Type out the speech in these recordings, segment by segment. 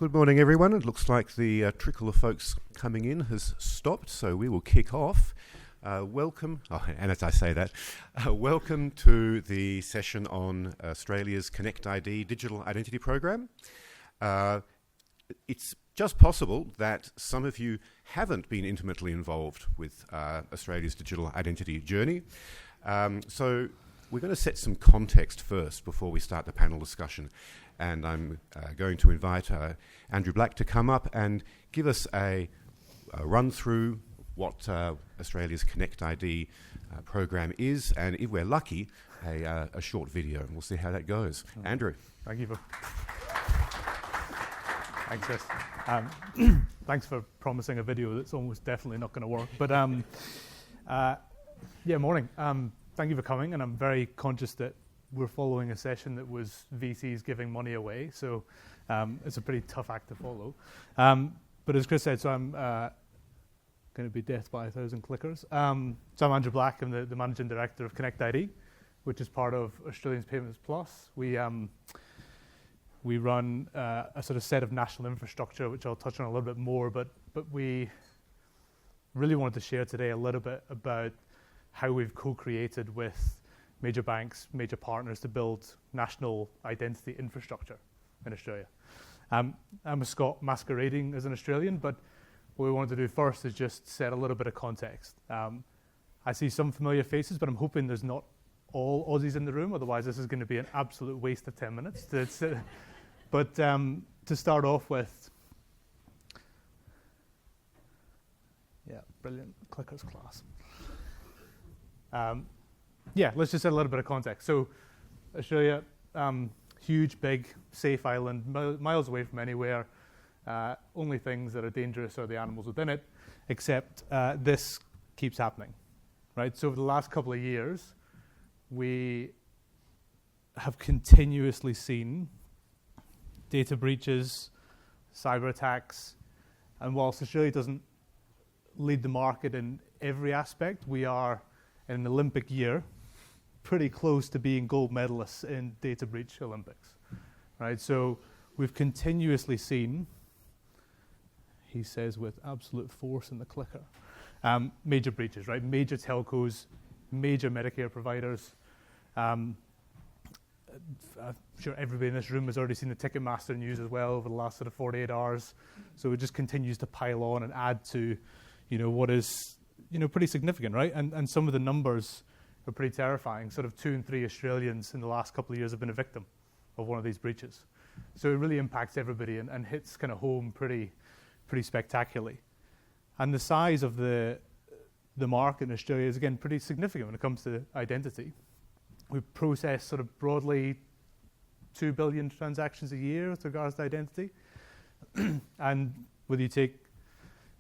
Good morning, everyone. It looks like the trickle of folks coming in has stopped, so we will kick off. Welcome to the session on Australia's ConnectID digital identity program. It's just possible that some of you haven't been intimately involved with Australia's digital identity journey. So we're going to set some context first before we start the panel discussion. And I'm going to invite Andrew Black to come up and give us a run through what Australia's ConnectID program is, and if we're lucky, a short video. And we'll see how that goes. Andrew. Thank you. Thanks, Chris. Thanks for promising a video that's almost definitely not going to work. But morning. Thank you for coming, and I'm very conscious that we're following a session that was VCs giving money away, so it's a pretty tough act to follow. But as Chris said, so I'm going to be death by 1,000 clickers. So I'm Andrew Black. I'm the Managing Director of ConnectID, which is part of Australian Payments Plus. We run a sort of set of national infrastructure, which I'll touch on a little bit more, but we really wanted to share today a little bit about how we've co-created with major banks, major partners to build national identity infrastructure in Australia. I'm a Scot masquerading as an Australian, but what we wanted to do first is just set a little bit of context. I see some familiar faces, but I'm hoping there's not all Aussies in the room, otherwise this is going to be an absolute waste of 10 minutes. But to start off with, brilliant, clickers class. Let's just set a little bit of context. So Australia, huge, big, safe island, miles away from anywhere. Only things that are dangerous are the animals within it, except this keeps happening, right? So over the last couple of years, we have continuously seen data breaches, cyber attacks, and whilst Australia doesn't lead the market in every aspect, we are in an Olympic year pretty close to being gold medalists in data breach Olympics, right? So we've continuously seen, he says with absolute force in the clicker, major breaches, right? Major telcos, major Medicare providers. I'm sure everybody in this room has already seen the Ticketmaster news as well over the last sort of 48 hours. So it just continues to pile on and add to, what is, pretty significant, right? And some of the numbers are pretty terrifying. Sort of 2 in 3 Australians in the last couple of years have been a victim of one of these breaches. So it really impacts everybody and hits kind of home pretty spectacularly. And the size of the market in Australia is, again, pretty significant when it comes to identity. We process sort of broadly 2 billion transactions a year with regards to identity. And whether you take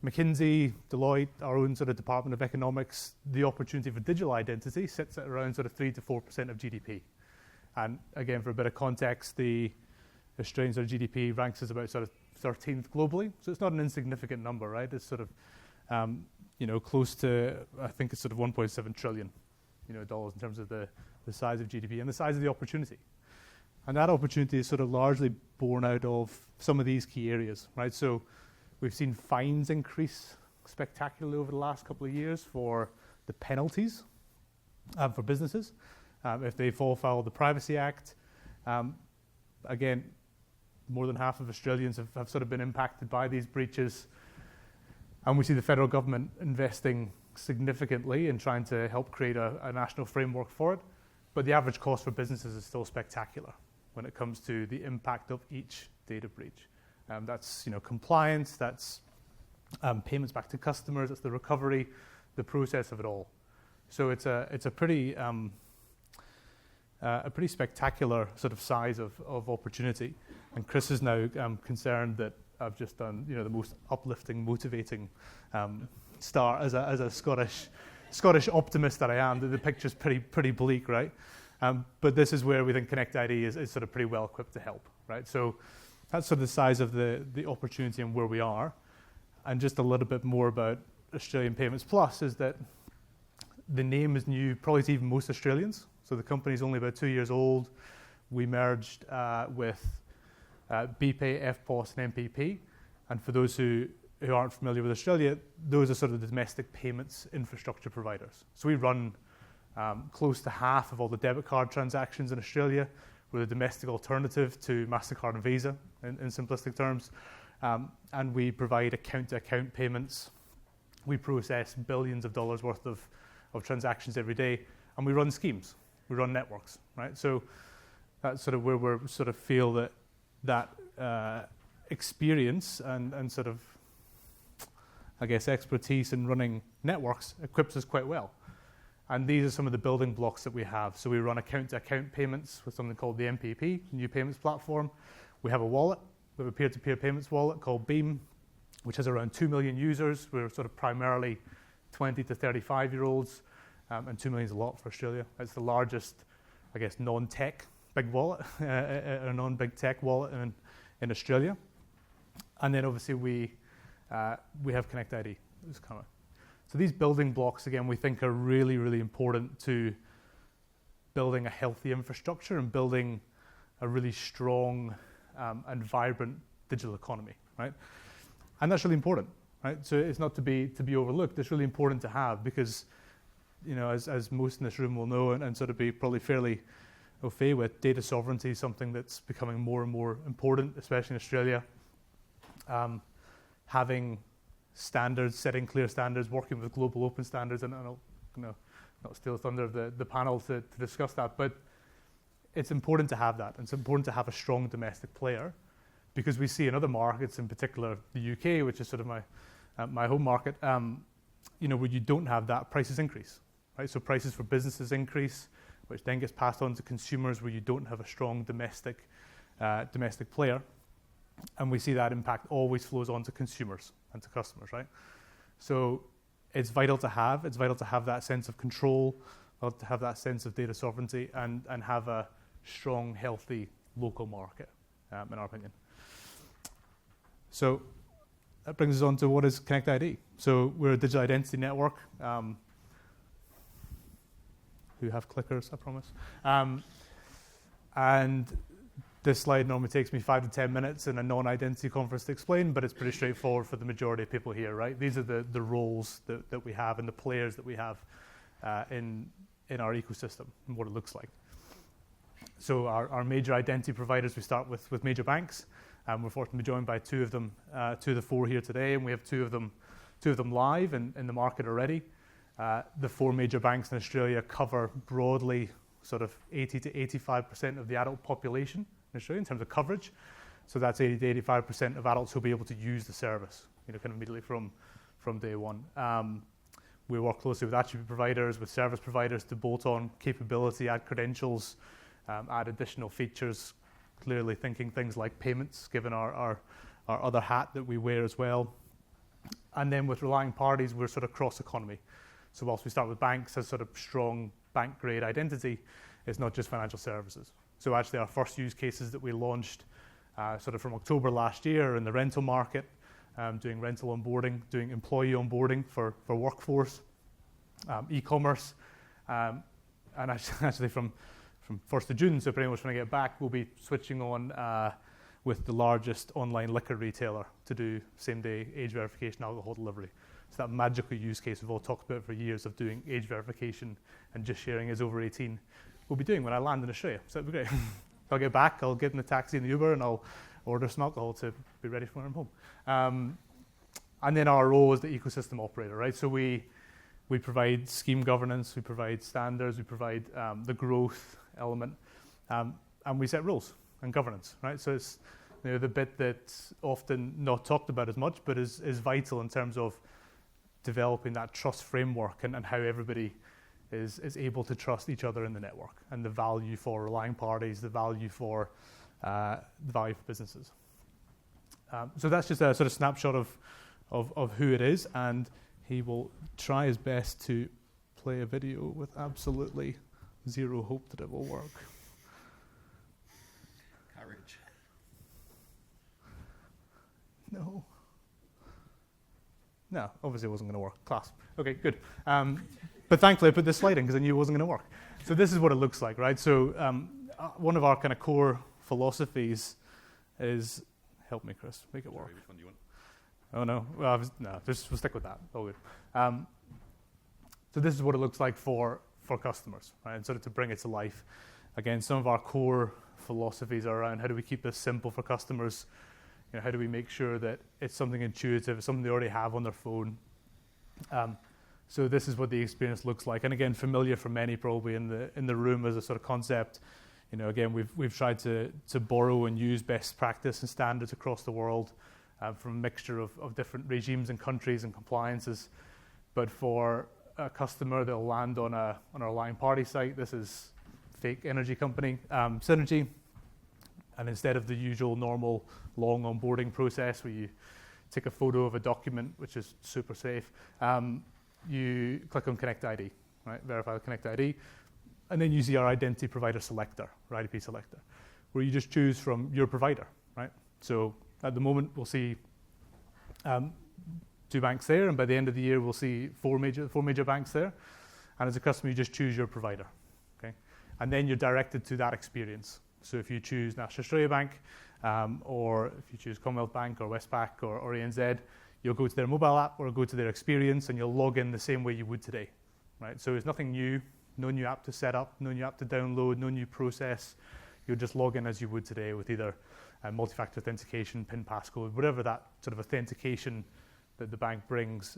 McKinsey, Deloitte, our own sort of Department of Economics, the opportunity for digital identity sits at around sort of 3 to 4% of GDP. And again, for a bit of context, the Australian sort of GDP ranks as about sort of 13th globally. So it's not an insignificant number, right? It's sort of, close to, I think it's sort of 1.7 trillion, dollars in terms of the size of GDP and the size of the opportunity. And that opportunity is sort of largely born out of some of these key areas, right? So we've seen fines increase spectacularly over the last couple of years for the penalties for businesses if they fall foul of the Privacy Act. Again, more than half of Australians have sort of been impacted by these breaches. And we see the federal government investing significantly in trying to help create a national framework for it. But the average cost for businesses is still spectacular when it comes to the impact of each data breach. That's compliance, that's payments back to customers, it's the recovery, the process of it all. So it's a pretty spectacular sort of size of opportunity. And Chris is now concerned that I've just done the most uplifting, motivating start as a Scottish optimist that I am. The picture's pretty bleak, right? But this is where we think ConnectID is sort of pretty well equipped to help, right? So that's sort of the size of the opportunity and where we are. And just a little bit more about Australian Payments Plus is that the name is new probably to even most Australians. So the company's only about 2 years old. We merged with BPay, FPOS, and MPP. And for those who aren't familiar with Australia, those are sort of the domestic payments infrastructure providers. So we run close to half of all the debit card transactions in Australia. We're the domestic alternative to MasterCard and Visa in simplistic terms. And we provide account-to-account payments. We process billions of dollars worth of transactions every day. And we run schemes. We run networks, right? So that's sort of where we sort of feel that experience and sort of, I guess, expertise in running networks equips us quite well. And these are some of the building blocks that we have. So we run account-to-account payments with something called the MPP, New Payments Platform. We have a wallet. We have a peer-to-peer payments wallet called Beam, which has around 2 million users. We're sort of primarily 20 to 35-year-olds, and 2 million is a lot for Australia. It's the largest, I guess, non-tech big wallet, a non-big tech wallet in Australia. And then obviously we have ConnectID. So these building blocks, again, we think are really, really important to building a healthy infrastructure and building a really strong and vibrant digital economy, right? And that's really important, right? So it's not to be overlooked. It's really important to have because, you know, as most in this room will know and sort of be probably fairly au fait with, data sovereignty is something that's becoming more and more important, especially in Australia. Having standards, setting clear standards, working with global open standards, and I'll not steal thunder of the panel to discuss that, but it's important to have that. And it's important to have a strong domestic player because we see in other markets, in particular the UK, which is sort of my home market, you know, where you don't have that, prices increase, right? So prices for businesses increase, which then gets passed on to consumers where you don't have a strong domestic player. And we see that impact always flows on to consumers and to customers, right? So it's vital to have. It's vital to have that sense of control, to have that sense of data sovereignty, and have a strong, healthy local market, in our opinion. So that brings us on to what is ConnectID. So we're a digital identity network. Who have clickers, I promise. And this slide normally takes me 5 to 10 minutes in a non-identity conference to explain, but it's pretty straightforward for the majority of people here, right? These are the roles that we have and the players that we have in our ecosystem and what it looks like. So our major identity providers, we start with major banks. We're fortunate to be joined by two of the four here today, and we have two of them live in the market already. The four major banks in Australia cover broadly sort of 80 to 85% of the adult population in Australia in terms of coverage. So that's 80 to 85% of adults who'll be able to use the service, you know, kind of immediately from day one. We work closely with attribute providers, with service providers to bolt on capability, add credentials, add additional features, clearly thinking things like payments, given our other hat that we wear as well. And then with relying parties, we're sort of cross-economy. So whilst we start with banks as sort of strong bank-grade identity, it's not just financial services. So actually our first use cases that we launched sort of from October last year in the rental market, doing rental onboarding, doing employee onboarding for workforce, e-commerce, and actually from 1st of June, so pretty much when I get back, we'll be switching on with the largest online liquor retailer to do same-day age verification alcohol delivery. So that magical use case we've all talked about for years of doing age verification and just sharing is over 18, we'll be doing when I land in Australia. So that'll be great. I'll get back, I'll get in the taxi and the Uber, and I'll order some alcohol to be ready for when I'm home. And then our role is the ecosystem operator, right? So we provide scheme governance, we provide standards, we provide the growth element, and we set rules and governance, right? So it's, you know, the bit that's often not talked about as much, but is vital in terms of developing that trust framework and how everybody is able to trust each other in the network, and the value for relying parties, the value for businesses. So that's just a sort of snapshot of who it is, and he will try his best to play a video with absolutely zero hope that it will work. Courage. No, obviously it wasn't going to work. Class. Okay, good. But thankfully I put this slide in because I knew it wasn't going to work. So this is what it looks like, right? So one of our kind of core philosophies is, help me, Chris, make it work. Sorry, which one do you want? Oh no, well, we'll stick with that. All good. So this is what it looks like for customers, right? And sort of to bring it to life. Again, some of our core philosophies are around how do we keep this simple for customers? You know, how do we make sure that it's something intuitive, it's something they already have on their phone? So this is what the experience looks like, and again, familiar for many probably in the room as a sort of concept. You know, again, we've tried to borrow and use best practice and standards across the world from a mixture of different regimes and countries and compliances. But for a customer, they'll land on our Line Party site. This is fake energy company, Synergy. And instead of the usual normal long onboarding process where you take a photo of a document, which is super safe, you click on ConnectID, right? Verify with ConnectID. And then you see our identity provider selector, or IDP selector, where you just choose from your provider, right? So at the moment, we'll see 2 banks there, and by the end of the year, we'll see four major banks there. And as a customer, you just choose your provider, okay? And then you're directed to that experience. So if you choose National Australia Bank, or if you choose Commonwealth Bank or Westpac or ANZ, you'll go to their mobile app or go to their experience, and you'll log in the same way you would today, right? So it's nothing new, no new app to set up, no new app to download, no new process. You'll just log in as you would today with either multi-factor authentication, PIN, passcode, whatever that sort of authentication that the bank brings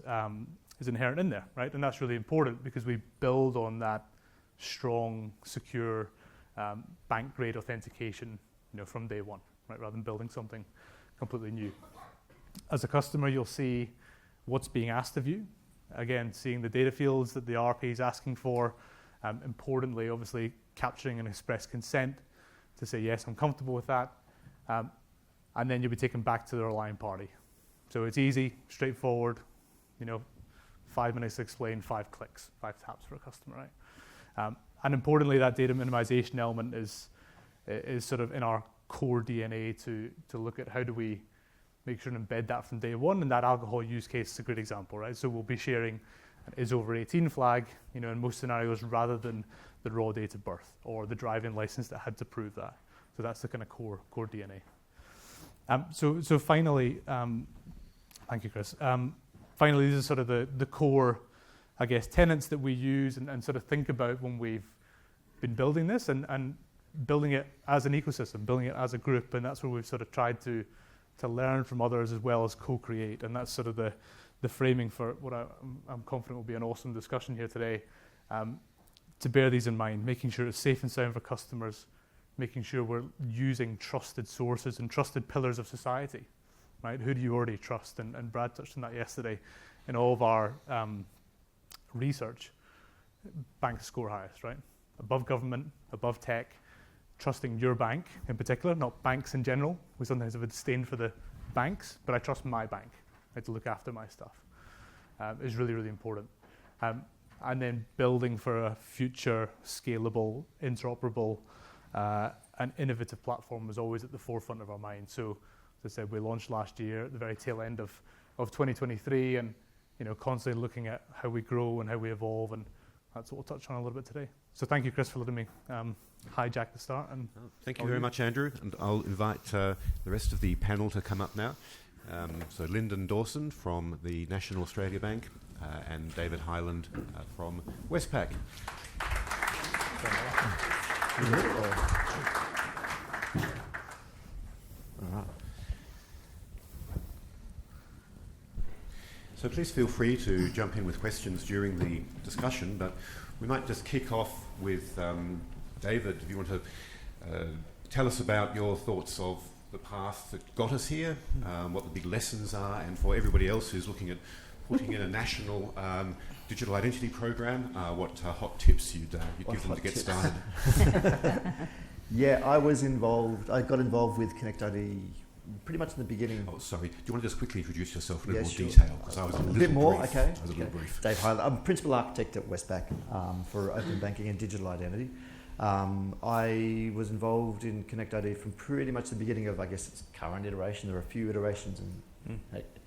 is inherent in there, right? And that's really important because we build on that strong, secure bank-grade authentication, you know, from day one, right? Rather than building something completely new. As a customer, you'll see what's being asked of you. Again, seeing the data fields that the RP is asking for. Importantly, obviously, capturing an express consent to say, yes, I'm comfortable with that. And then you'll be taken back to the Line Party. So it's easy, straightforward, you know, 5 minutes to explain, 5 clicks, 5 taps for a customer, right? And importantly, that data minimization element is sort of in our core DNA to look at how do we make sure and embed that from day one, and that alcohol use case is a great example, right? So we'll be sharing an is over 18 flag, you know, in most scenarios, rather than the raw date of birth or the driving license that had to prove that. So that's the kind of core DNA. So finally, thank you, Chris. Finally, these are sort of the core, I guess, tenets that we use and sort of think about when we've been building this and building it as an ecosystem, building it as a group, and that's where we've sort of tried to learn from others as well as co-create, and that's sort of the framing for what I'm confident will be an awesome discussion here today, to bear these in mind, making sure it's safe and sound for customers, making sure we're using trusted sources and trusted pillars of society, right? Who do you already trust? And Brad touched on that yesterday. In all of our research, banks score highest, right? Above government, above tech, trusting your bank in particular, not banks in general. We sometimes have a disdain for the banks, but I trust my bank, right, to look after my stuff, is really, really important. And then building for a future scalable, interoperable, and innovative platform was always at the forefront of our mind. So, as I said, we launched last year at the very tail end of 2023, and you know, constantly looking at how we grow and how we evolve, and that's what we'll touch on a little bit today. So thank you, Chris, for letting me hijack the start. And thank you very much, Andrew. And I'll invite the rest of the panel to come up now. So Lyndon Dawson from the National Australia Bank and David Hyland from Westpac. All right. So please feel free to jump in with questions during the discussion, but we might just kick off with David, if you want to tell us about your thoughts of the path that got us here, what the big lessons are, and for everybody else who's looking at putting in a national digital identity program, what hot tips you'd give them to get started. Yeah, I got involved with ConnectID pretty much in the beginning. Oh, sorry. Do you want to just quickly introduce yourself in a little more sure. detail? Because I was a bit more, brief. okay. I was a little brief. Dave Hyland. I'm Principal Architect at Westpac for Open Banking and Digital Identity. I was involved in ConnectID from pretty much the beginning of, I guess, its current iteration. There were a few iterations and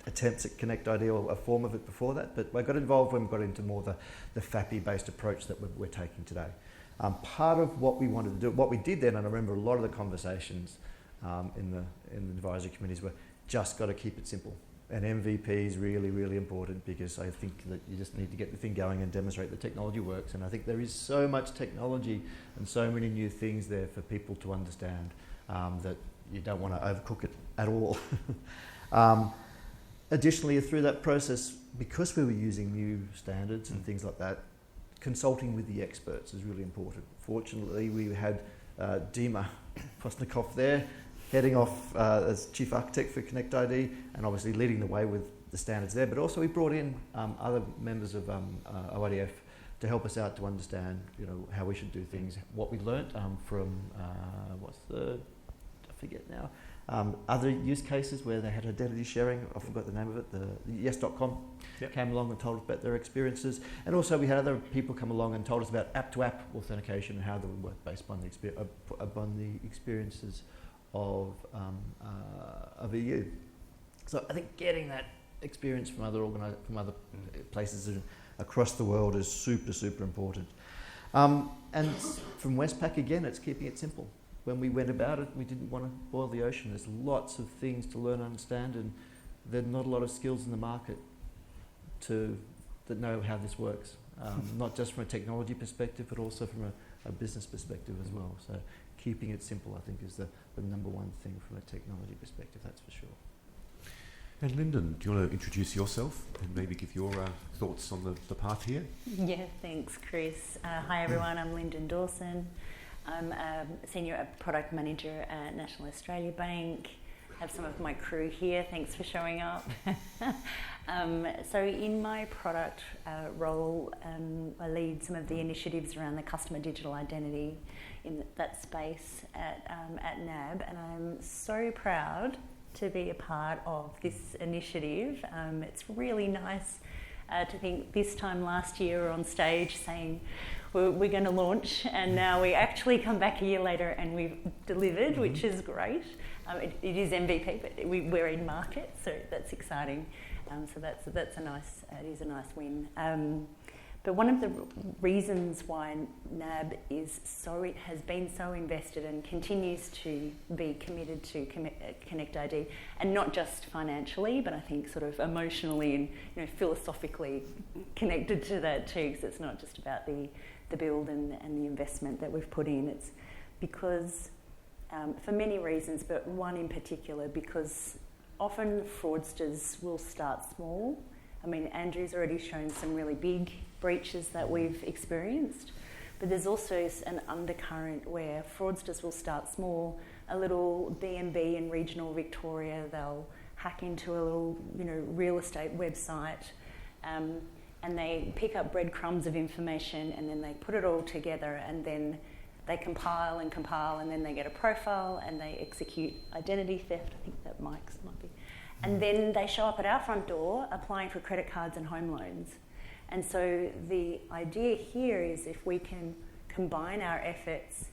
attempts at ConnectID or a form of it before that, but I got involved when we got into more the FAPI-based approach that we're taking today. Part of what we wanted to do, what we did then, and I remember a lot of the conversations in the advisory committees were just got to keep it simple. And MVP is really, really important, because I think that you just need to get the thing going and demonstrate the technology works. And I think there is so much technology and so many new things there for people to understand that you don't want to overcook it at all. Additionally, through that process, because we were using new standards and things like that, consulting with the experts is really important. Fortunately, we had Dima Postnikov there, heading off as Chief Architect for ConnectID, and obviously leading the way with the standards there. But also we brought in other members of OIDF to help us out to understand, how we should do things, what we learnt from, I forget now, other use cases where they had identity sharing. I forgot the name of it. The yes.com came along and told us about their experiences. And also we had other people come along and told us about app-to-app authentication and how they would work based upon the experiences of EU. So I think getting that experience from other places across the world is super, super important. And from Westpac, again, it's keeping it simple. When we went about it, we didn't want to boil the ocean. There's lots of things to learn and understand, and there's not a lot of skills in the market that know how this works. Not just from a technology perspective, but also from a business perspective as well. So keeping it simple, I think, is the number one thing from a technology perspective, that's for sure. And Lyndon, do you want to introduce yourself and maybe give your thoughts on the path here? Yeah, thanks, Chris. Hi, everyone. I'm Lyndon Dawson. I'm a Senior Product Manager at National Australia Bank. I have some of my crew here. Thanks for showing up. So in my product role, I lead some of the initiatives around the customer digital identity in that space at NAB, and I'm so proud to be a part of this initiative. It's really nice to think this time last year we were on stage saying we're going to launch, and now we actually come back a year later and we've delivered, which is great. It is MVP, but we're in market, so that's exciting. So that's a nice. It is a nice win. But one of the reasons why NAB has been so invested and continues to be committed to ConnectID, and not just financially, but I think sort of emotionally and philosophically connected to that too, because it's not just about the build and the investment that we've put in. It's because for many reasons, but one in particular, because often fraudsters will start small. I mean, Andrew's already shown some really big breaches that we've experienced, but there's also an undercurrent where fraudsters will start small, a little B&B in regional Victoria, they'll hack into a little, real estate website, and they pick up breadcrumbs of information, and then they put it all together, and then they compile, and then they get a profile, and they execute identity theft. I think that Mike's might be. And then they show up at our front door applying for credit cards and home loans. And so the idea here is if we can combine our efforts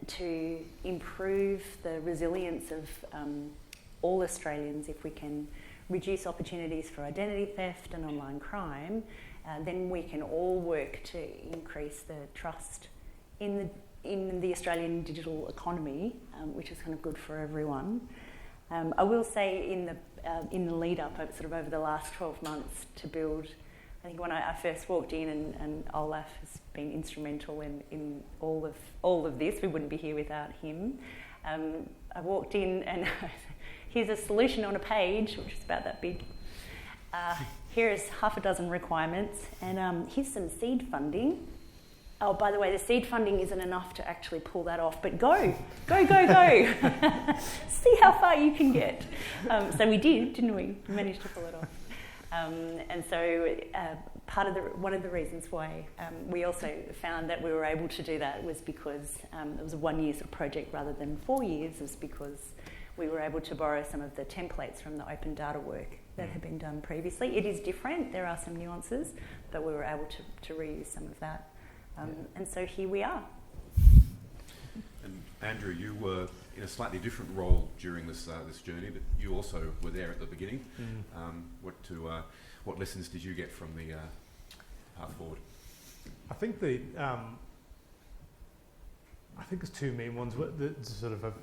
to improve the resilience of all Australians, if we can reduce opportunities for identity theft and online crime, then we can all work to increase the trust in the Australian digital economy, which is kind of good for everyone. I will say in the lead up, sort of over the last 12 months, to build. I think when I first walked in, and Olaf has been instrumental in all of this. We wouldn't be here without him. I walked in and here's a solution on a page, which is about that big. Here's half a dozen requirements, and here's some seed funding. Oh, by the way, the seed funding isn't enough to actually pull that off, but go. See how far you can get. So we did, didn't we? We managed to pull it off. And so one of the reasons why we also found that we were able to do that was because it was a 1 year sort of project rather than 4 years, was because we were able to borrow some of the templates from the open data work that had been done previously. It is different, there are some nuances, but we were able to reuse some of that. And so here we are. And Andrew, you were in a slightly different role during this journey, but you also were there at the beginning. What lessons did you get from the path forward? I think there's two main ones that sort of have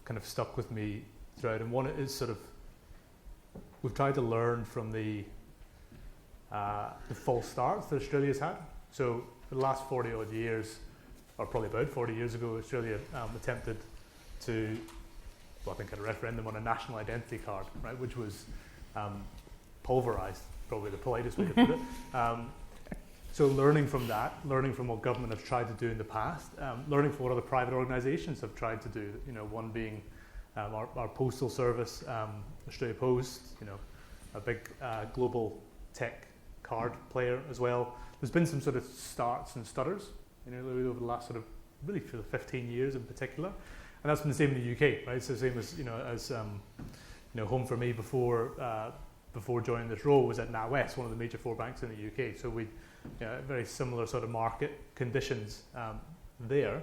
kind of stuck with me throughout, and one is sort of we've tried to learn from the false starts that Australia's had. So for the last 40 odd years, or probably about 40 years ago, Australia attempted to, well, I think, had a referendum on a national identity card, right, which was pulverised, probably the politest way to put it. So learning from that, learning from what government have tried to do in the past, learning from what other private organisations have tried to do, one being our postal service, Australia Post, a big global tech card player as well. There's been some sort of starts and stutters, over the last sort of really for the 15 years in particular, and that's been the same in the UK, right? So the same as home for me before joining this role was at NatWest, one of the major 4 banks in the UK. So we very similar sort of market conditions there,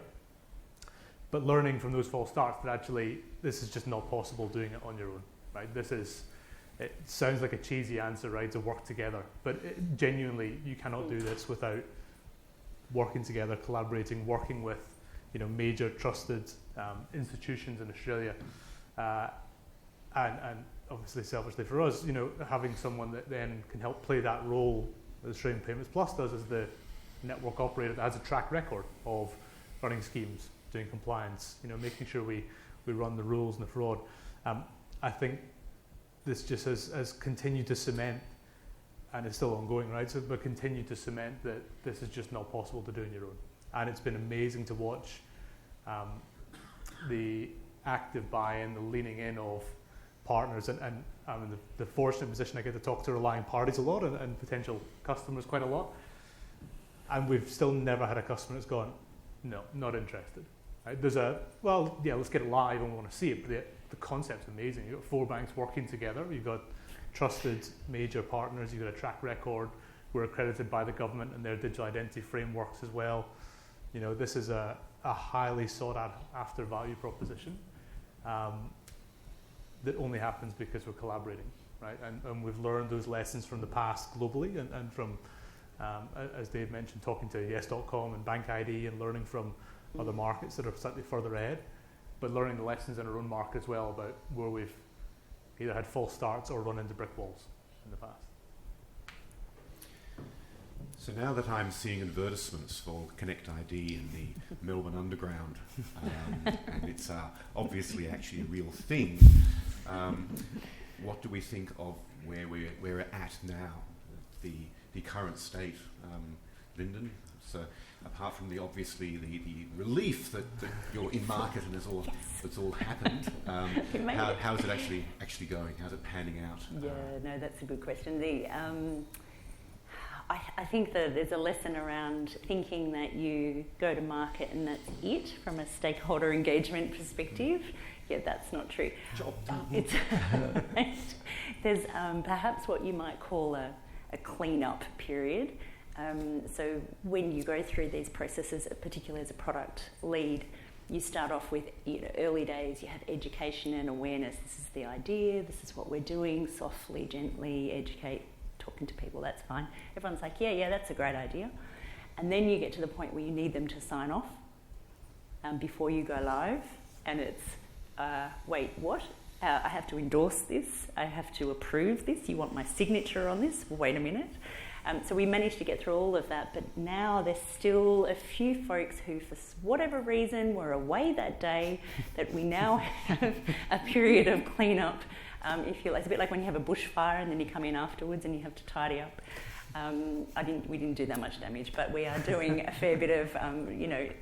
but learning from those false starts that actually this is just not possible doing it on your own, right? It sounds like a cheesy answer, right, to work together, but genuinely you cannot do this without working together, collaborating, working with major trusted institutions in Australia, and obviously selfishly for us, having someone that then can help play that role that Australian Payments Plus does as the network operator that has a track record of running schemes, doing compliance, making sure we run the rules and the fraud. I think this just has continued to cement, and it's still ongoing, right? So, but continue to cement that this is just not possible to do on your own. And it's been amazing to watch the active buy-in, the leaning in of partners, and I'm in the fortunate position I get to talk to relying parties a lot and potential customers quite a lot. And we've still never had a customer that's gone, no, not interested. Right? There's let's get it live and we want to see it, but the concept's amazing. You've got 4 banks working together, you've got trusted major partners, you've got a track record, we're accredited by the government and their digital identity frameworks as well. This is a highly sought after value proposition that only happens because we're collaborating, right? And we've learned those lessons from the past globally and from, as Dave mentioned, talking to yes.com and BankID and learning from other markets that are slightly further ahead, but learning the lessons in our own market as well about where we've either had false starts or run into brick walls in the past. So now that I'm seeing advertisements for ConnectID in the Melbourne Underground, and it's obviously actually a real thing, what do we think of where we're at now, the current state, Lyndon? So apart from the relief that you're in market and it's all happened, how is it actually going? How's it panning out? Yeah, no, that's a good question. I think that there's a lesson around thinking that you go to market and that's it from a stakeholder engagement perspective. Yeah, that's not true. Job done. There's perhaps what you might call a clean-up period. So when you go through these processes, particularly as a product lead, you start off with early days, you have education and awareness. This is the idea, this is what we're doing, softly, gently educate, talking to people, that's fine. Everyone's like, yeah, that's a great idea. And then you get to the point where you need them to sign off before you go live. And it's, wait, what? I have to endorse this. I have to approve this. You want my signature on this? Well, wait a minute. So we managed to get through all of that, but now there's still a few folks who, for whatever reason, were away that day, that we now have a period of cleanup. If you like, it's a bit like when you have a bushfire and then you come in afterwards and you have to tidy up. We didn't do that much damage, but we are doing a fair bit of,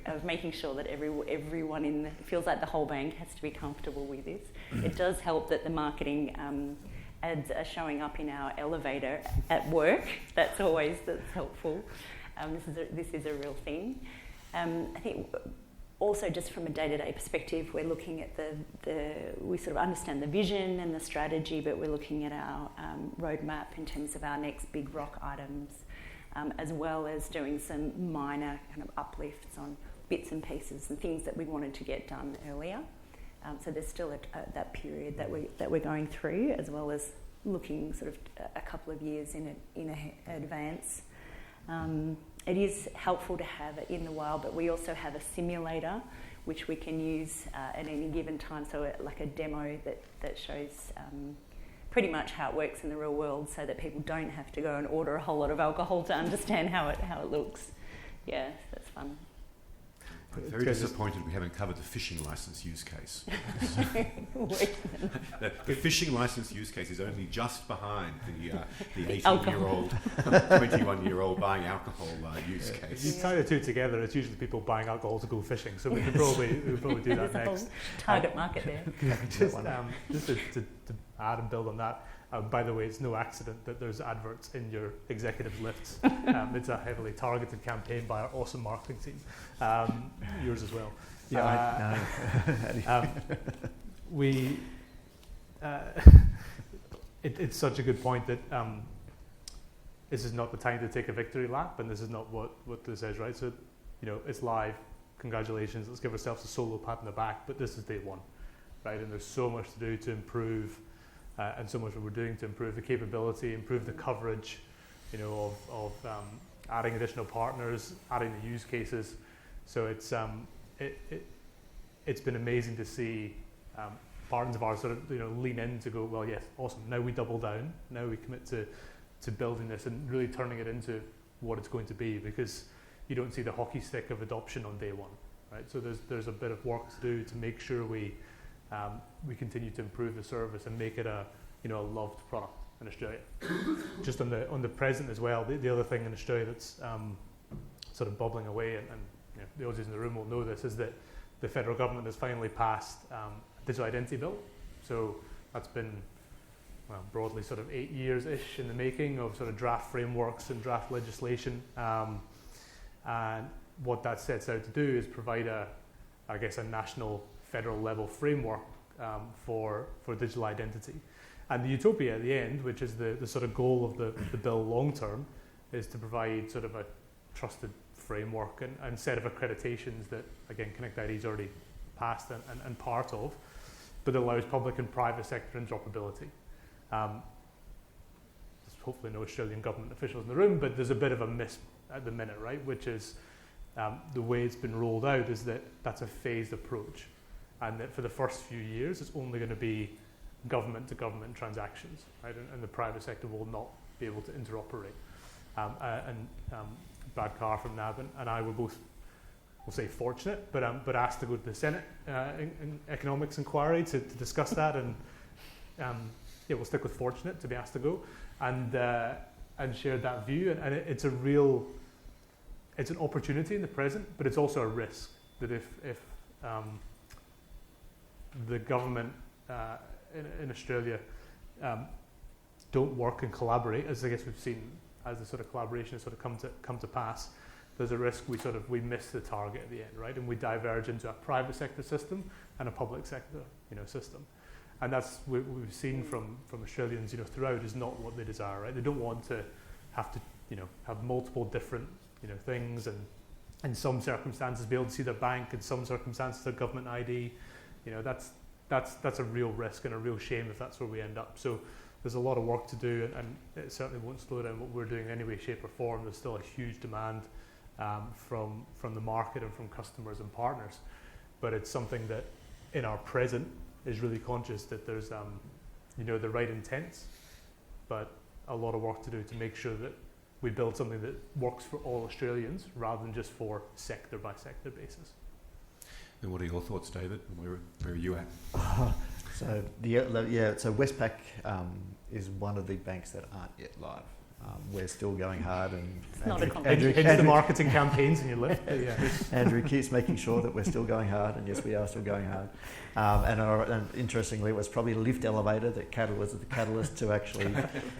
of making sure that everyone feels like the whole bank has to be comfortable with this. It does help that the marketing ads are showing up in our elevator at work. That's helpful. This is a real thing. I think also just from a day-to-day perspective, we're looking at we sort of understand the vision and the strategy, but we're looking at our roadmap in terms of our next big rock items, as well as doing some minor kind of uplifts on bits and pieces and things that we wanted to get done earlier. So there's still that period that we're going through, as well as looking sort of a couple of years in advance. It is helpful to have it in the wild, but we also have a simulator which we can use at any given time. So like a demo that shows pretty much how it works in the real world, so that people don't have to go and order a whole lot of alcohol to understand how it looks. Yeah, that's fun. I'm very disappointed we haven't covered the fishing license use case. The fishing license use case is only just behind the 18-year-old, 21-year-old buying alcohol use case. You tie the two together, it's usually people buying alcohol to go fishing, so we could probably do that next. There's a target market there. Just to add and build on that, by the way, it's no accident that there's adverts in your executive lifts. It's a heavily targeted campaign by our awesome marketing team. Yours as well. Yeah, it's such a good point that this is not the time to take a victory lap, and this is not what this is, right? So, it's live. Congratulations. Let's give ourselves a solo pat on the back, but this is day one, right? And there's so much to do to improve. And so much what we're doing to improve the capability, improve the coverage, of adding additional partners, adding the use cases. So it's been amazing to see partners of ours sort of lean in to go, well, yes, awesome. Now we double down. Now we commit to building this and really turning it into what it's going to be, because you don't see the hockey stick of adoption on day one, right? So there's a bit of work to do to make sure we continue to improve the service and make it a loved product in Australia. Just on the present as well, the other thing in Australia that's sort of bubbling away, and the Aussies in the room will know this, is that the federal government has finally passed a digital identity bill. So that's been broadly sort of 8 years-ish in the making of sort of draft frameworks and draft legislation. And what that sets out to do is provide a national federal level framework for digital identity. And the utopia at the end, which is the sort of goal of the bill long term, is to provide sort of a trusted framework and set of accreditations that, again, ConnectID is already passed and part of, but allows public and private sector interoperability. There's hopefully no Australian government officials in the room, but there's a bit of a miss at the minute, right? Which is the way it's been rolled out is that that's a phased approach. And that for the first few years, it's only going to be government-to-government transactions, right? And the private sector will not be able to interoperate. Brad Carr from NAB and I were both, we'll say, fortunate, but asked to go to the Senate in economics inquiry to discuss that, and we'll stick with fortunate to be asked to go, and shared that view. And it's it's an opportunity in the present, but it's also a risk that if the government in Australia don't work and collaborate, as I guess we've seen as the sort of collaboration has sort of come to pass, there's a risk we miss the target at the end, right? And we diverge into a private sector system and a public sector system. And that's what we've seen from Australians throughout is not what they desire, right? They don't want to have to have multiple different things, and in some circumstances be able to see their bank, in some circumstances their government ID. That's a real risk and a real shame if that's where we end up. So there's a lot of work to do, and it certainly won't slow down what we're doing in any way, shape or form. There's still a huge demand from the market and from customers and partners. But it's something that in our present is really conscious that there's the right intents, but a lot of work to do to make sure that we build something that works for all Australians rather than just for sector by sector basis. And what are your thoughts, David? Where are you at? So Westpac is one of the banks that aren't yet live. We're still going hard, and Andrew, the marketing campaigns in your list. Andrew keeps making sure that we're still going hard, and yes, we are still going hard. And interestingly, it was probably lift elevator that was the catalyst to actually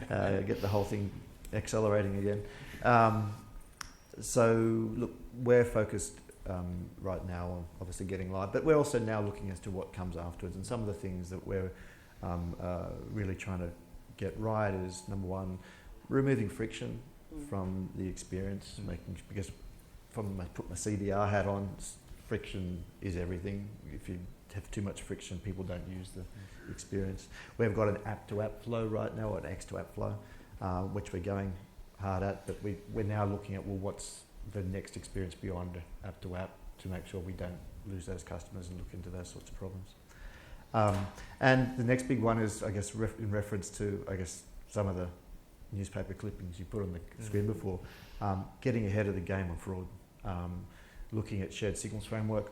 get the whole thing accelerating again. So look, we're focused right now on obviously getting live, but we're also now looking as to what comes afterwards, and some of the things that we're really trying to get right is, number one, removing friction from the experience, because I put my CDR hat on, friction is everything. If you have too much friction, people don't use the experience. We've got an app-to-app flow right now, or an X-to-app flow, which we're going hard at, but we're now looking at, what's the next experience beyond app-to-app to make sure we don't lose those customers and look into those sorts of problems. And the next big one is, I guess, in reference to, I guess, some of the newspaper clippings you put on the screen before, getting ahead of the game on fraud, looking at shared signals framework,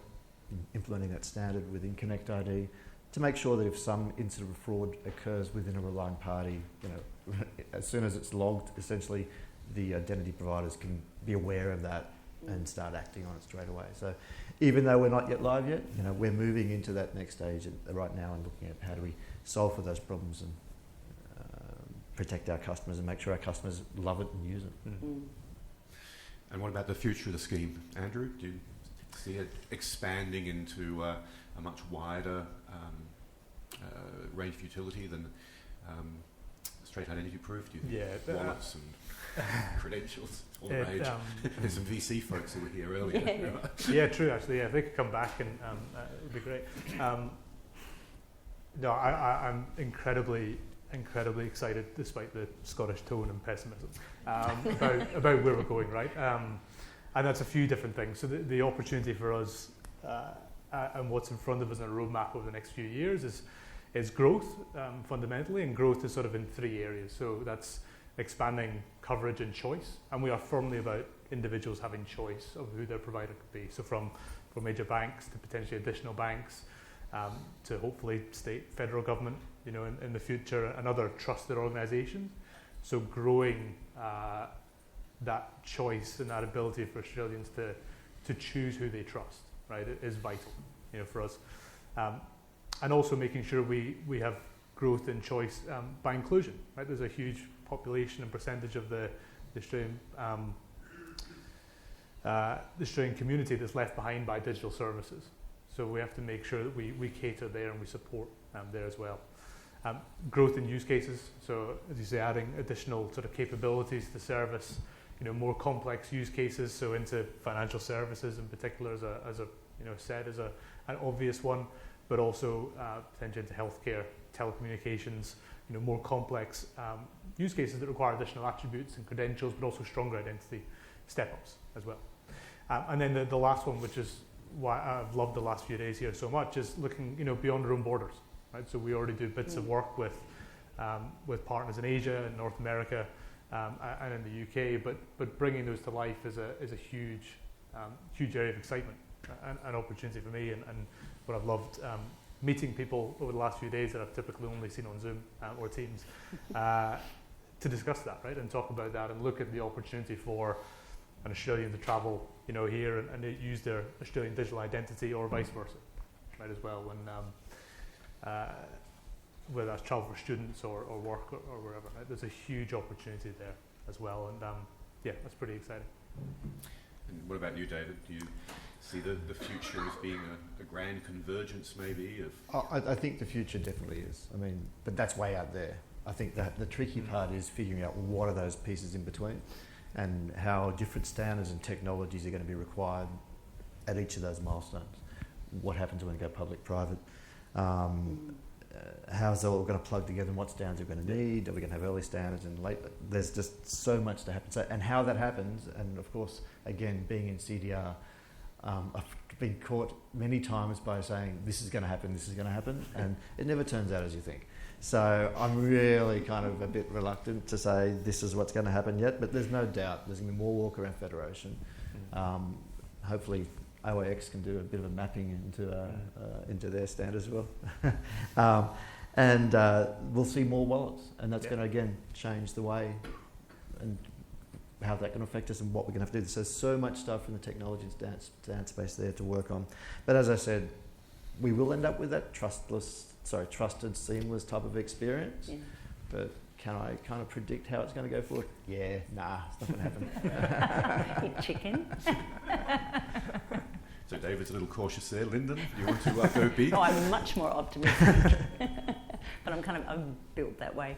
implementing that standard within ConnectID to make sure that if some incident of fraud occurs within a relying party, as soon as it's logged, essentially the identity providers can be aware of that and start acting on it straight away. So even though we're not yet live yet, we're moving into that next stage right now and looking at how do we solve for those problems and protect our customers and make sure our customers love it and use it. And what about the future of the scheme, Andrew? Do you see it expanding into a much wider range of utility than straight identity proof? Do you think wallets and credentials, all the rage? There's some VC folks who were here earlier. Yeah, true, actually. Yeah, if they could come back, and it would be great. No, I'm incredibly excited, despite the Scottish tone and pessimism, about where we're going, right? And that's a few different things. So the opportunity for us and what's in front of us in a roadmap over the next few years is growth, fundamentally, and growth is sort of in three areas. So that's expanding coverage and choice, and we are firmly about individuals having choice of who their provider could be. So from major banks to potentially additional banks, to hopefully state, federal government, in the future, and other trusted organisations. So growing that choice and that ability for Australians to choose who they trust, right, is vital, for us. And also making sure we have growth and choice by inclusion, right? There's a huge population and percentage of the Australian community that's left behind by digital services. So we have to make sure that we cater there and we support there as well. Growth in use cases, so as you say, adding additional sort of capabilities to service, more complex use cases, so into financial services in particular as an obvious one, but also potentially into healthcare, telecommunications, more complex use cases that require additional attributes and credentials, but also stronger identity step-ups as well. And then the last one, which is why I've loved the last few days here so much, is looking beyond our own borders. Right, so we already do bits of work with partners in Asia and North America and in the UK, but bringing those to life is a huge area of excitement and opportunity for me, and what I've loved meeting people over the last few days that I've typically only seen on Zoom or Teams to discuss that, right, and talk about that and look at the opportunity for an Australian to travel here and use their Australian digital identity or vice versa, right, as well, when whether that's travel for students or work or wherever. Right? There's a huge opportunity there as well, and that's pretty exciting. And what about you, David? Do you see the future as being a grand convergence, maybe? I think the future definitely is. I mean, but that's way out there. I think that the tricky part is figuring out what are those pieces in between, and how different standards and technologies are going to be required at each of those milestones. What happens when we go public-private? How's it all going to plug together, and what standards are we going to need? Are we going to have early standards and late? There's just so much to happen. So, and how that happens, and of course, again, being in CDR, I've been caught many times by saying, this is going to happen, and it never turns out as you think. So I'm really kind of a bit reluctant to say this is what's going to happen yet, but there's no doubt there's going to be more walk around Federation. Hopefully OAX can do a bit of a mapping into their standards as well. And we'll see more wallets, and that's going to, again, change the way and how that can affect us and what we're going to have to do. So there's so much stuff in the technology dance space there to work on. But as I said, we will end up with that trusted, seamless type of experience. Yeah. But can I kind of predict how it's going to go forward? Yeah, nah, it's not going to happen. You chicken. So David's a little cautious there. Lyndon, do you want to go big? Oh, I'm much more optimistic. But I'm built that way.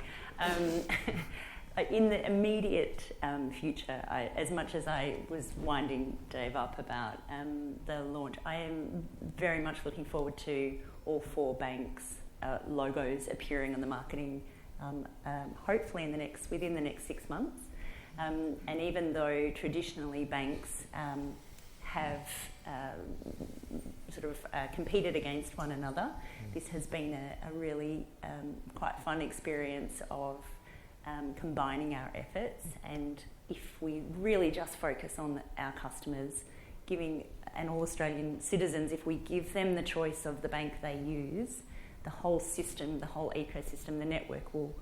In the immediate future, as much as I was winding Dave up about the launch, I am very much looking forward to all 4 banks' logos appearing on the marketing, hopefully within the next 6 months. And even though traditionally banks have competed against one another. This has been a really quite fun experience of combining our efforts, and if we really just focus on our customers, giving, and all Australian citizens, if we give them the choice of the bank they use, the whole system, the whole ecosystem, the network will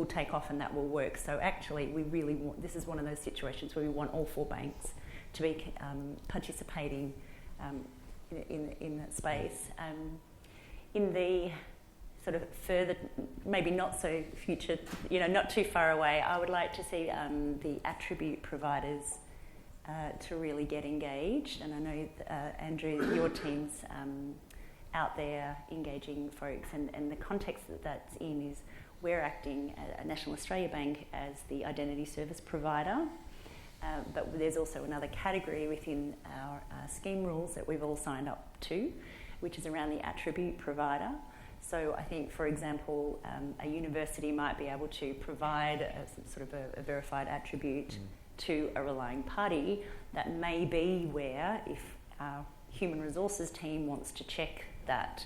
take off and that will work. So actually we really want, this is one of those situations where we want all 4 banks to be participating in that space. In the sort of further, maybe not so future, not too far away, I would like to see the attribute providers to really get engaged. And I know, Andrew, your team's out there engaging folks, and the context that that's in is we're acting at National Australia Bank as the identity service provider, but there's also another category within our scheme rules that we've all signed up to, which is around the attribute provider. So I think, for example, a university might be able to provide a verified attribute to a relying party. That may be where, if our human resources team wants to check that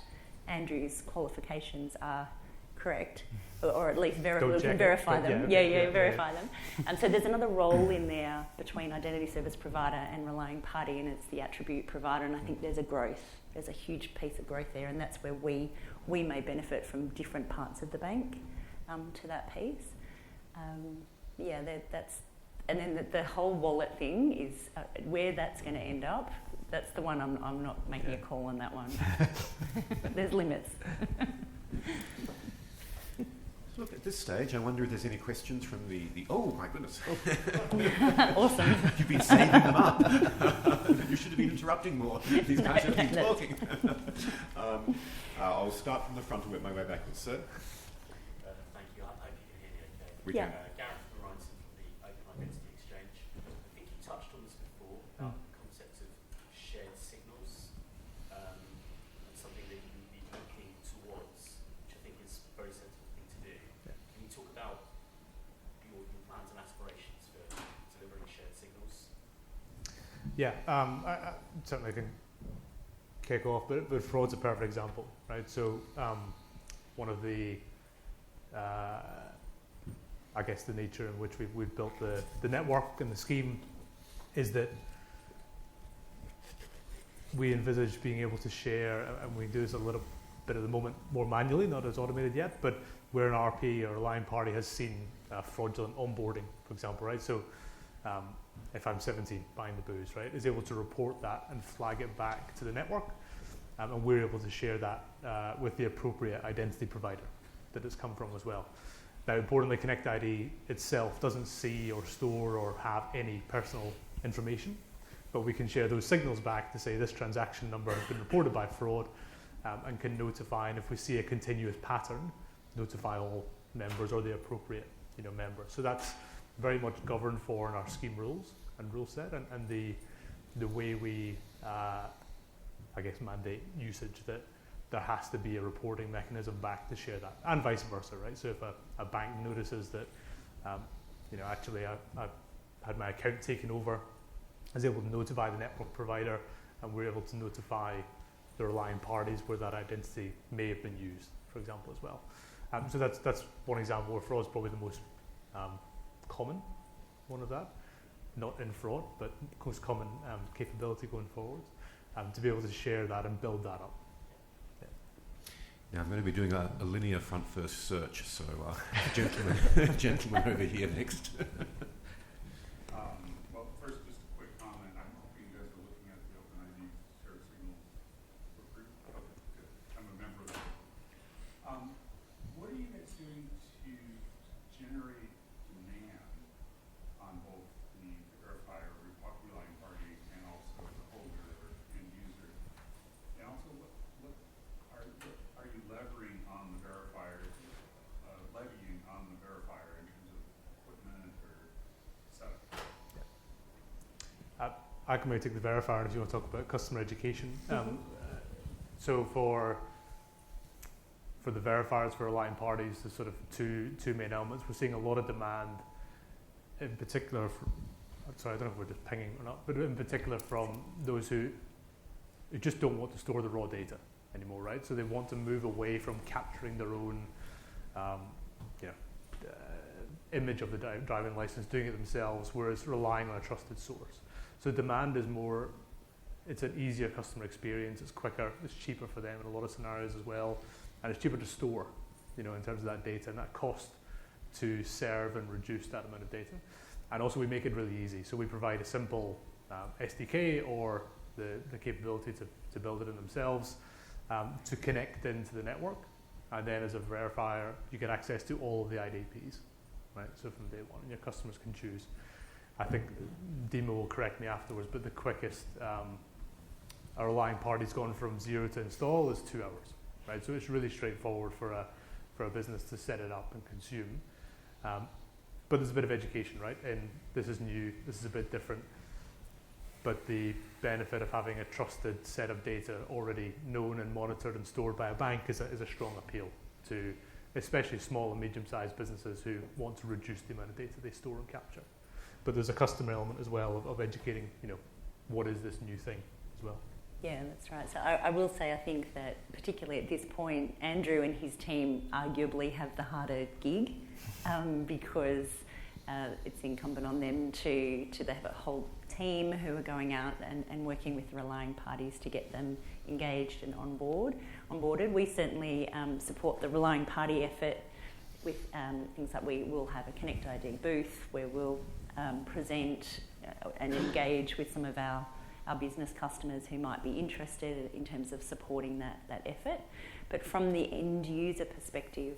Andrew's qualifications are correct, or at least verify them. Verify them. And so there's another role in there between identity service provider and relying party, and it's the attribute provider. And I think there's a huge piece of growth there, and that's where we may benefit from different parts of the bank to that piece. That's, and then the whole wallet thing is where that's going to end up. That's the one I'm not making a call on that one. There's limits. Look, at this stage, I wonder if there's any questions from the oh my goodness. Awesome. You've been saving them up. You should have been interrupting more. These guys have been talking. I'll start from the front and work my way backwards, sir. Thank you. I hope you can hear me okay. We can. Gareth Ryanson from the Open Identity Exchange. I think you touched on this before about the concept of shared signals, and something that you would be looking towards, which I think is a very sensible thing to do. Yeah. Can you talk about your plans and aspirations for delivering shared signals? Yeah, I certainly can kick off, but fraud's a perfect example, right? So one of the, I guess the nature in which we've built the network and the scheme is that we envisage being able to share, and we do this a little bit at the moment more manually, not as automated yet, but where an RP or a line party has seen fraudulent onboarding, for example, right? So if I'm 17 buying the booze, right, is able to report that and flag it back to the network, and we're able to share that with the appropriate identity provider that it's come from as well. Now, importantly, ConnectID itself doesn't see or store or have any personal information, but we can share those signals back to say this transaction number has been reported by fraud, and can notify, and if we see a continuous pattern, notify all members or the appropriate members. So that's very much governed for in our scheme rules and rule set, and the way we I guess mandate usage, that there has to be a reporting mechanism back to share that, and vice versa, right? So if a bank notices that actually I've had my account taken over, is able to notify the network provider, and we're able to notify the relying parties where that identity may have been used, for example, as well. So that's one example where fraud is probably the most common one of that, not in fraud, but most common capability going forwards, to be able to share that and build that up. Yeah. Now I'm going to be doing a linear front first search, so gentleman over here next. Well, first, just a quick comment. I'm hoping you guys are looking at the OpenID shared signals group. Okay, good. I'm a member of that. What are you guys doing to generate demand on both the verifier, relying party, and also the holder or end user? And also, what are you levying on the verifier in terms of equipment or setup? I can maybe take the verifier if you want to talk about customer education. So for the verifiers for relying parties, there's sort of two main elements. We're seeing a lot of demand, in particular sorry, I don't know if we're just pinging or not, but in particular from those who just don't want to store the raw data anymore, right? So they want to move away from capturing their own image of the driving license, doing it themselves, whereas relying on a trusted source. So demand is more, it's an easier customer experience, it's quicker, it's cheaper for them in a lot of scenarios as well, and it's cheaper to store, in terms of that data and that cost to serve and reduce that amount of data. And also we make it really easy. So we provide a simple SDK or the capability to build it in themselves, to connect into the network. And then as a verifier, you get access to all of the IDPs, right? So from day one, and your customers can choose. I think Dima will correct me afterwards, but the quickest a relying party's gone from 0 to install is 2 hours, right? So it's really straightforward for a business to set it up and consume. But there's a bit of education, right? And this is new, this is a bit different. But the benefit of having a trusted set of data already known and monitored and stored by a bank is a strong appeal to especially small and medium-sized businesses who want to reduce the amount of data they store and capture. But there's a customer element as well of educating, what is this new thing as well. Yeah, that's right. So I will say, I think that particularly at this point, Andrew and his team arguably have the harder gig because it's incumbent on them to they have a whole team who are going out and working with relying parties to get them engaged and onboarded. We certainly support the relying party effort with things like we will have a ConnectID booth where we'll present and engage with some of our business customers who might be interested in terms of supporting that effort. But from the end user perspective,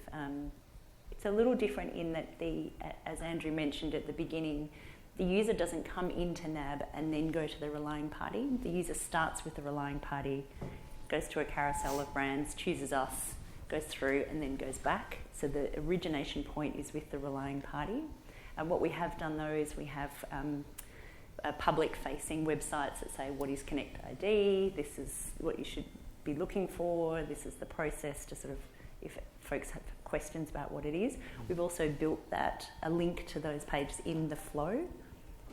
it's a little different in that as Andrew mentioned at the beginning, the user doesn't come into NAB and then go to the relying party. The user starts with the relying party, goes to a carousel of brands, chooses us, goes through and then goes back. So the origination point is with the relying party. And what we have done though is we have public-facing websites that say what is ConnectID, this is what you should be looking for, this is the process to sort of, if folks have questions about what it is. We've also built a link to those pages in the flow,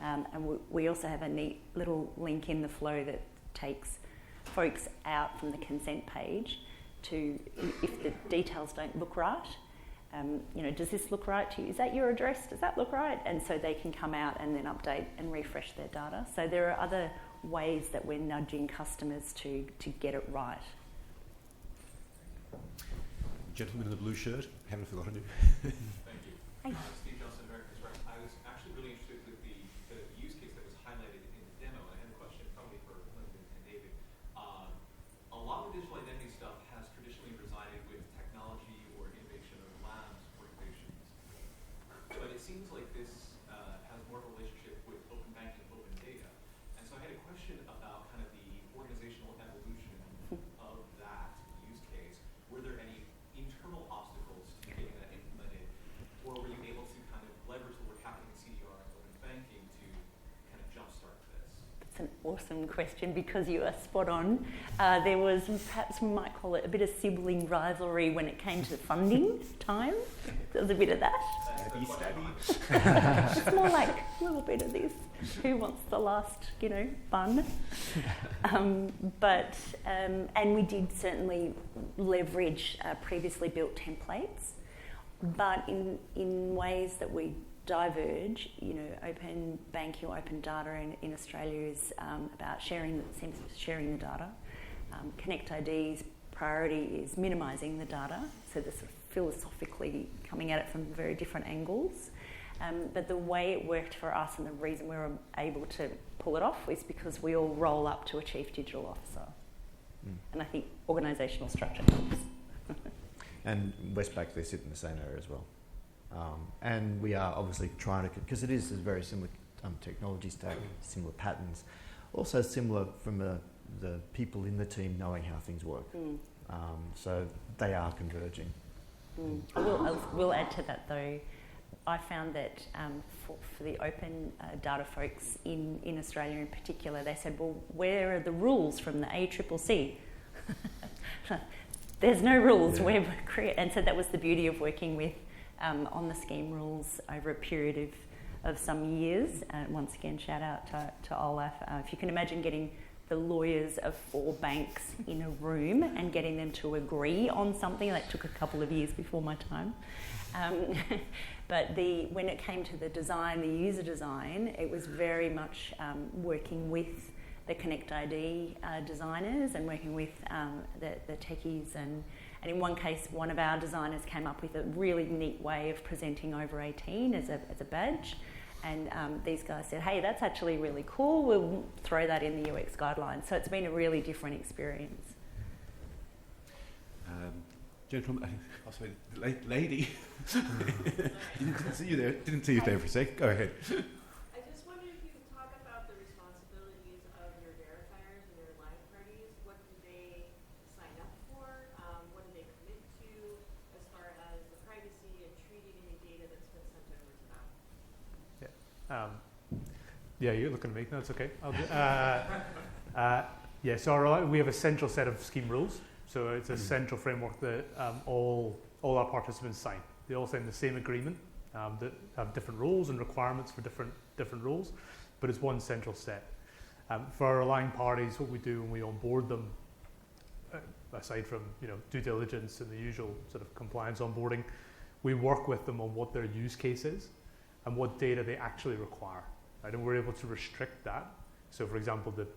and we also have a neat little link in the flow that takes folks out from the consent page to, if the details don't look right, does this look right to you? Is that your address? Does that look right? And so they can come out and then update and refresh their data. So there are other ways that we're nudging customers to get it right. Gentleman in the blue shirt, haven't forgotten you. Thank you. Hey. Steve Johnson, American Express. I was actually really interested with the use case that was highlighted in the demo, and I have a question probably for Lyndon and David. A lot of digital identity stuff has traditionally resided with technology or innovation or labs organizations, but it seems like this has more of a relationship with open banking, open data. And so I had a question about kind of the organizational evolution of that use case. Were there any internal obstacles to getting that implemented, or were you able to kind of leverage the work happening in CDR and open banking to kind of jumpstart this? That's an awesome question because you are spot on. There was perhaps we might call it a bit of sibling rivalry when it came to funding time. There was a bit of that. It's more like a little bit of this. Who wants the last, bun? And we did certainly leverage previously built templates, but in ways that we diverge. Open banking or open data in Australia is about sharing the data. ConnectID's priority is minimising the data, so they're sort of philosophically coming at it from very different angles. But the way it worked for us and the reason we were able to pull it off is because we all roll up to a chief digital officer. And I think organisational structure helps. And Westpac, they sit in the same area as well. And we are obviously trying to, because it is a very similar technology stack, similar patterns, also similar from the people in the team knowing how things work. So they are converging. We'll add to that though. I found that for the open data folks in Australia in particular, they said, well, where are the rules from the ACCC? There's no rules. And so that was the beauty of working with on the scheme rules over a period of some years. Once again, shout out to Olaf. If you can imagine getting the lawyers of 4 banks in a room and getting them to agree on something, that took a couple of years before my time. But when it came to the design, the user design, it was very much working with the ConnectID designers and working with the techies. And in one case, one of our designers came up with a really neat way of presenting over 18 as a badge. And these guys said, hey, that's actually really cool. We'll throw that in the UX guidelines. So it's been a really different experience. Gentleman, oh, sorry, lady. Didn't see you there. Didn't see you there for a sec. Go ahead. I just wondered if you could talk about the responsibilities of your verifiers and your live parties. What do they sign up for? What do they commit to as far as the privacy and treating any data that's been sent over to them? Yeah, you're looking at me. No, it's okay. So we have a central set of scheme rules. So it's a central framework that all our participants sign. They all sign the same agreement that have different rules and requirements for different rules, but it's one central set. For our relying parties, what we do when we onboard them, aside from due diligence and the usual sort of compliance onboarding, we work with them on what their use case is and what data they actually require. Right? And we're able to restrict that. So, for example, the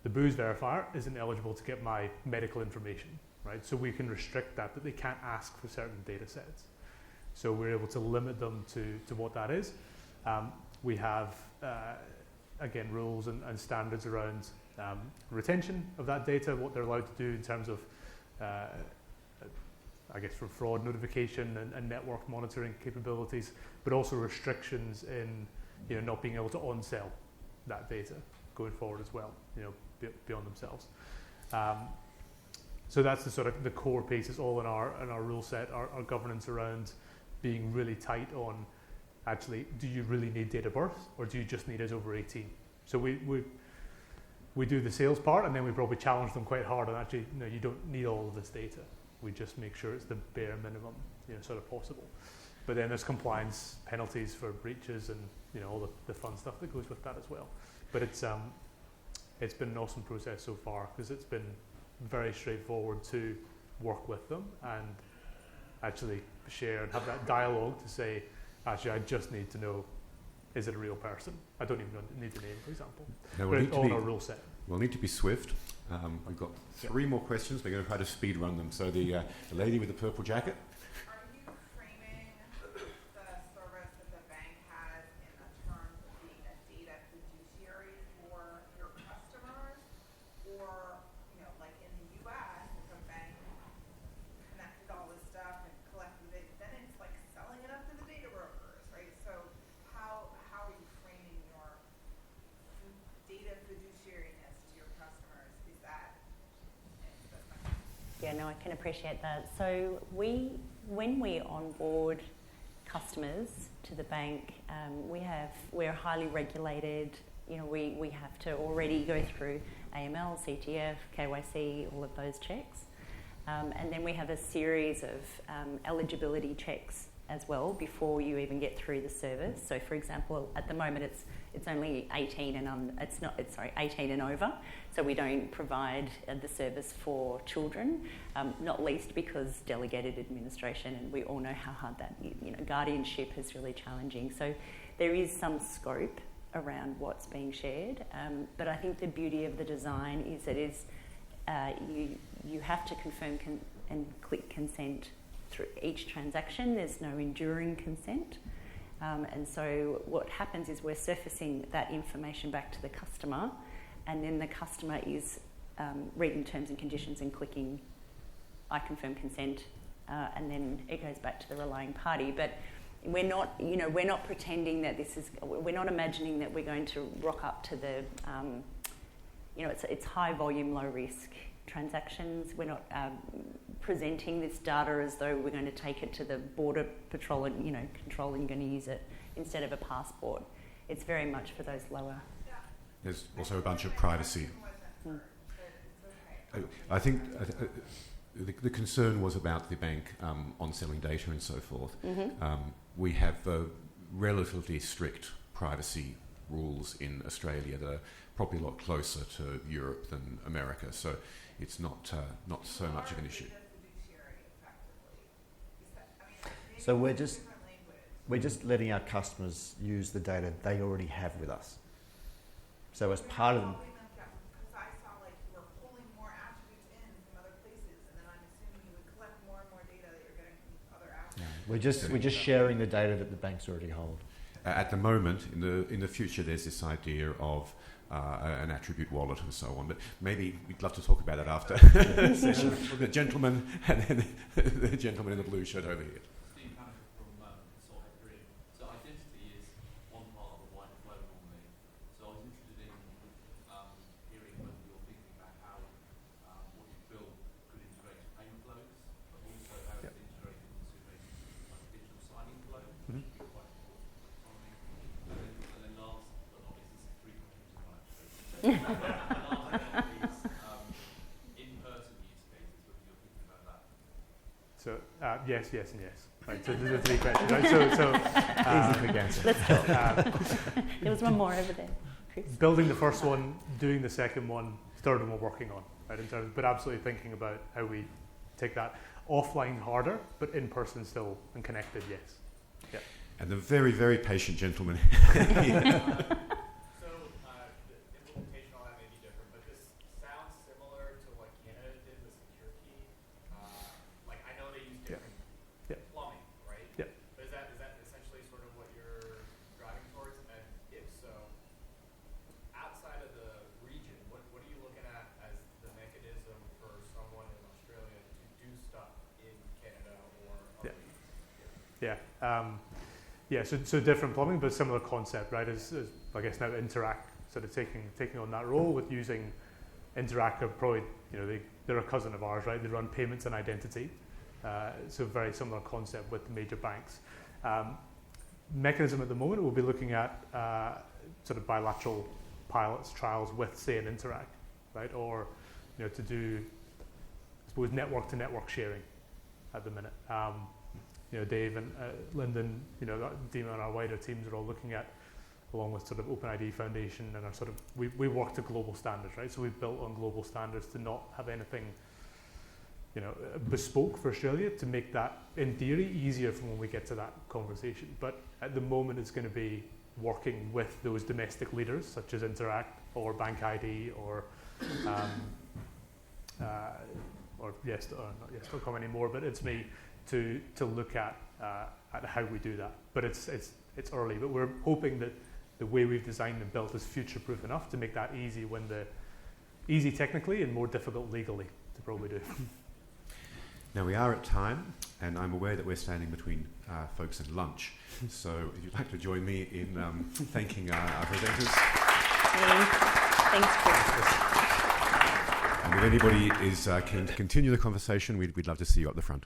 booze verifier isn't eligible to get my medical information, right? So we can restrict that they can't ask for certain data sets. So we're able to limit them to what that is. We have, again, rules and standards around retention of that data, what they're allowed to do in terms of, for fraud notification and network monitoring capabilities, but also restrictions in not being able to on-sell that data going forward as well, beyond themselves. So that's the sort of the core piece. It's all in our rule set, our governance around being really tight on actually, do you really need date of birth or do you just need it over 18? So we do the sales part, and then we probably challenge them quite hard on actually, no, you don't need all of this data. We just make sure it's the bare minimum, sort of possible. But then there's compliance penalties for breaches and all the fun stuff that goes with that as well. But it's been an awesome process so far because it's been very straightforward to work with them and actually share and have that dialogue to say, actually, I just need to know, is it a real person? I don't even need the name, for example. No, but it's all in our rule set. We'll need to be swift. We've got 3 more questions. We're going to try to speed run them. So the lady with the purple jacket. Are you framing the service that the bank has in the terms of being a data fiduciary for your customers? Or, like in the US, if a bank connected all this stuff and collected it, then it's like selling it up to the data brokers, right? So how are you framing your data fiduciariness to your customers? Is that... Yeah, no, I can appreciate that. So when we onboard customers to the bank, we're highly regulated. We have to already go through AML, CTF, KYC, all of those checks. And then we have a series of eligibility checks as well before you even get through the service. So, for example, at the moment it's only 18 and 18 and over. So we don't provide the service for children, not least because delegated administration, and we all know how hard that guardianship is really challenging. So there is some scope around what's being shared, but I think the beauty of the design is that you have to confirm and click consent through each transaction. There's no enduring consent. And so what happens is we're surfacing that information back to the customer, and then the customer is reading terms and conditions and clicking I confirm consent, and then it goes back to the relying party. But we're not pretending that we're not imagining that we're going to rock up to the, it's high volume, low risk transactions. We're not presenting this data as though we're going to take it to the border patrol and control and you're going to use it instead of a passport. It's very much for those lower. There's also a bunch of privacy. I think the concern was about the bank on selling data and so forth. Mm-hmm. We have relatively strict privacy rules in Australia that are probably a lot closer to Europe than America. So it's not so much of an issue. So we're just letting our customers use the data they already have with us. So as part of them. Because I saw like you were pulling more attributes in from other places, and then I'm assuming you would collect more and more data that you're getting from other attributes. We're just sharing the data that the banks already hold. At the moment, in the future, there's this idea of an attribute wallet and so on. But maybe we'd love to talk about that after the session. The gentleman and then the gentleman in the blue shirt over here. So yes, yes, and yes. Right. So there's the three questions. Right. So easy quick answer. Let's go. There was one more over there. Chris. Building the first one, doing the second one, third one we're working on. Right. In terms, but absolutely thinking about how we take that offline harder, but in person still and connected. Yes. Yeah. And the very, very patient gentleman. So different plumbing, but similar concept, right? As I guess now Interact sort of taking on that role with using Interact are probably, they're a cousin of ours, right? They run payments and identity, so very similar concept with the major banks. Mechanism at the moment, we'll be looking at sort of bilateral pilots, trials with, say, an Interact, right? Or to do, I suppose, network to network sharing at the minute. Dave and Lyndon, Dima and our wider teams are all looking at, along with sort of OpenID Foundation and our sort of, we work to global standards, right? So we've built on global standards to not have anything, bespoke for Australia, to make that, in theory, easier for when we get to that conversation. But at the moment, it's going to be working with those domestic leaders, such as Interact or BankID or not.com anymore, but it's me. To look at how we do that, but it's early. But we're hoping that the way we've designed and built is future-proof enough to make that easy technically and more difficult legally to probably do. Now we are at time, and I'm aware that we're standing between folks and lunch. So if you'd like to join me in thanking our presenters. Thanks, Chris. And if anybody is keen to continue the conversation, we'd love to see you up the front.